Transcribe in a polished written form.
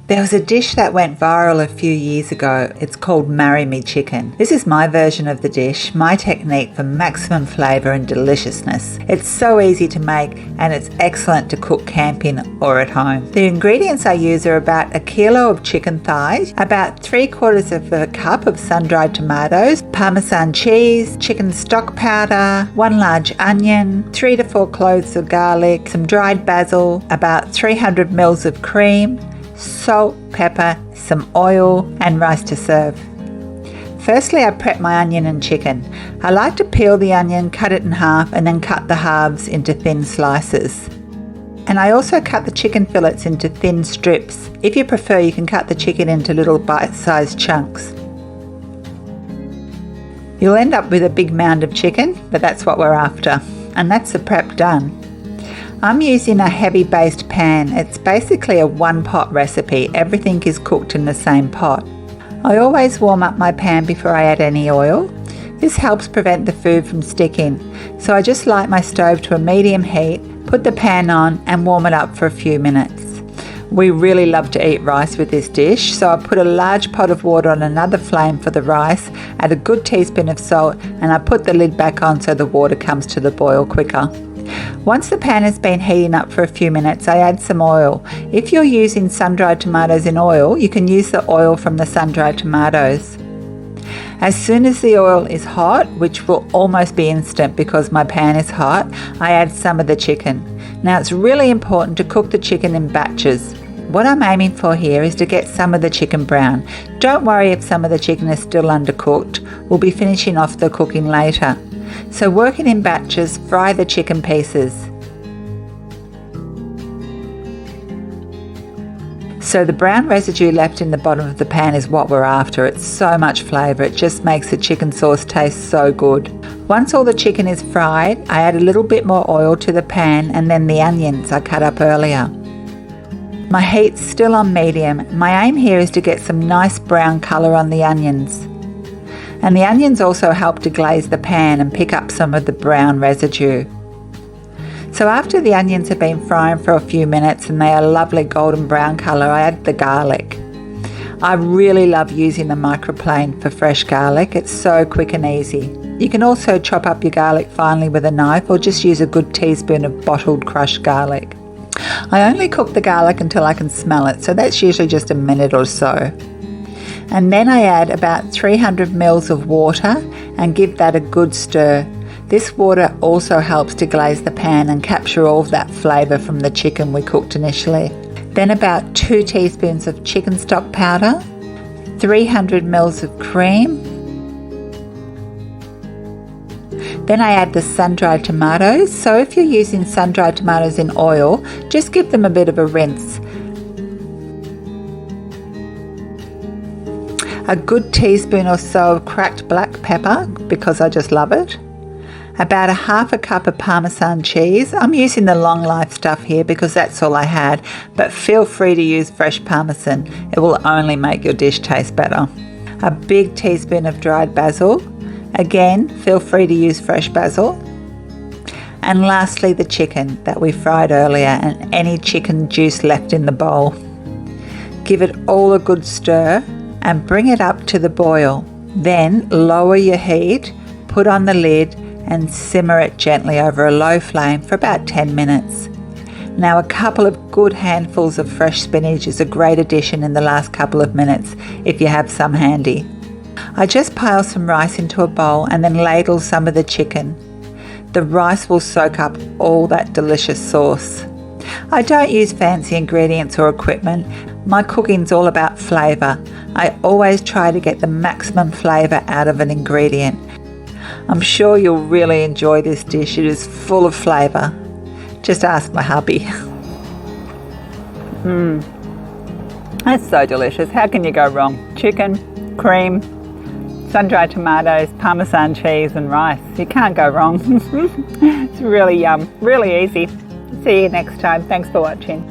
There was a dish that went viral a few years ago. It's called Marry Me Chicken. This is my version of the dish, my technique for maximum flavour and deliciousness. It's so easy to make and it's excellent to cook camping or at home. The ingredients I use are about a kilo of chicken thighs, about 3/4 of a cup of sun-dried tomatoes, parmesan cheese, chicken stock powder, 1 large onion, 3 to 4 cloves of garlic, some dried basil, about 300 ml of cream, salt, pepper, some oil and rice to serve. Firstly, I prep my onion and chicken. I like to peel the onion, cut it in half and then cut the halves into thin slices. And I also cut the chicken fillets into thin strips. If you prefer, you can cut the chicken into little bite-sized chunks. You'll end up with a big mound of chicken, but that's what we're after. And that's the prep done. I'm using a heavy based pan. It's basically a one pot recipe. Everything is cooked in the same pot. I always warm up my pan before I add any oil. This helps prevent the food from sticking. So I just light my stove to a medium heat, put the pan on and warm it up for a few minutes. We really love to eat rice with this dish, so I put a large pot of water on another flame for the rice, add a good teaspoon of salt and I put the lid back on so the water comes to the boil quicker. Once the pan has been heating up for a few minutes, I add some oil. If you're using sun-dried tomatoes in oil, you can use the oil from the sun-dried tomatoes. As soon as the oil is hot, which will almost be instant because my pan is hot, I add some of the chicken. Now it's really important to cook the chicken in batches. What I'm aiming for here is to get some of the chicken brown. Don't worry if some of the chicken is still undercooked. We'll be finishing off the cooking later. So working in batches, fry the chicken pieces. So the brown residue left in the bottom of the pan is what we're after. It's so much flavour, it just makes the chicken sauce taste so good. Once all the chicken is fried, I add a little bit more oil to the pan and then the onions I cut up earlier. My heat's still on medium. My aim here is to get some nice brown colour on the onions. And the onions also help to glaze the pan and pick up some of the brown residue. So after the onions have been frying for a few minutes and they are a lovely golden brown colour, I add the garlic. I really love using the microplane for fresh garlic. It's so quick and easy. You can also chop up your garlic finely with a knife or just use a good teaspoon of bottled crushed garlic. I only cook the garlic until I can smell it, so that's usually just a minute or so. And then I add about 300 ml of water and give that a good stir. This water also helps to glaze the pan and capture all of that flavour from the chicken we cooked initially. Then about 2 teaspoons of chicken stock powder, 300 ml of cream. Then I add the sun-dried tomatoes. So if you're using sun-dried tomatoes in oil, just give them a bit of a rinse. A good teaspoon or so of cracked black pepper because I just love it. About 1/2 cup of parmesan cheese. I'm using the long life stuff here because that's all I had, but feel free to use fresh parmesan. It will only make your dish taste better. A big teaspoon of dried basil. Again, feel free to use fresh basil. And lastly, the chicken that we fried earlier and any chicken juice left in the bowl. Give it all a good stir and bring it up to the boil. Then lower your heat, put on the lid and simmer it gently over a low flame for about 10 minutes. Now a couple of good handfuls of fresh spinach is a great addition in the last couple of minutes if you have some handy. I just pile some rice into a bowl and then ladle some of the chicken. The rice will soak up all that delicious sauce. I don't use fancy ingredients or equipment. My cooking's all about flavour. I always try to get the maximum flavour out of an ingredient. I'm sure you'll really enjoy this dish. It is full of flavour. Just ask my hubby. That's so delicious. How can you go wrong? Chicken, cream, sun-dried tomatoes, parmesan cheese and rice. You can't go wrong. It's really yum, really easy. See you next time. Thanks for watching.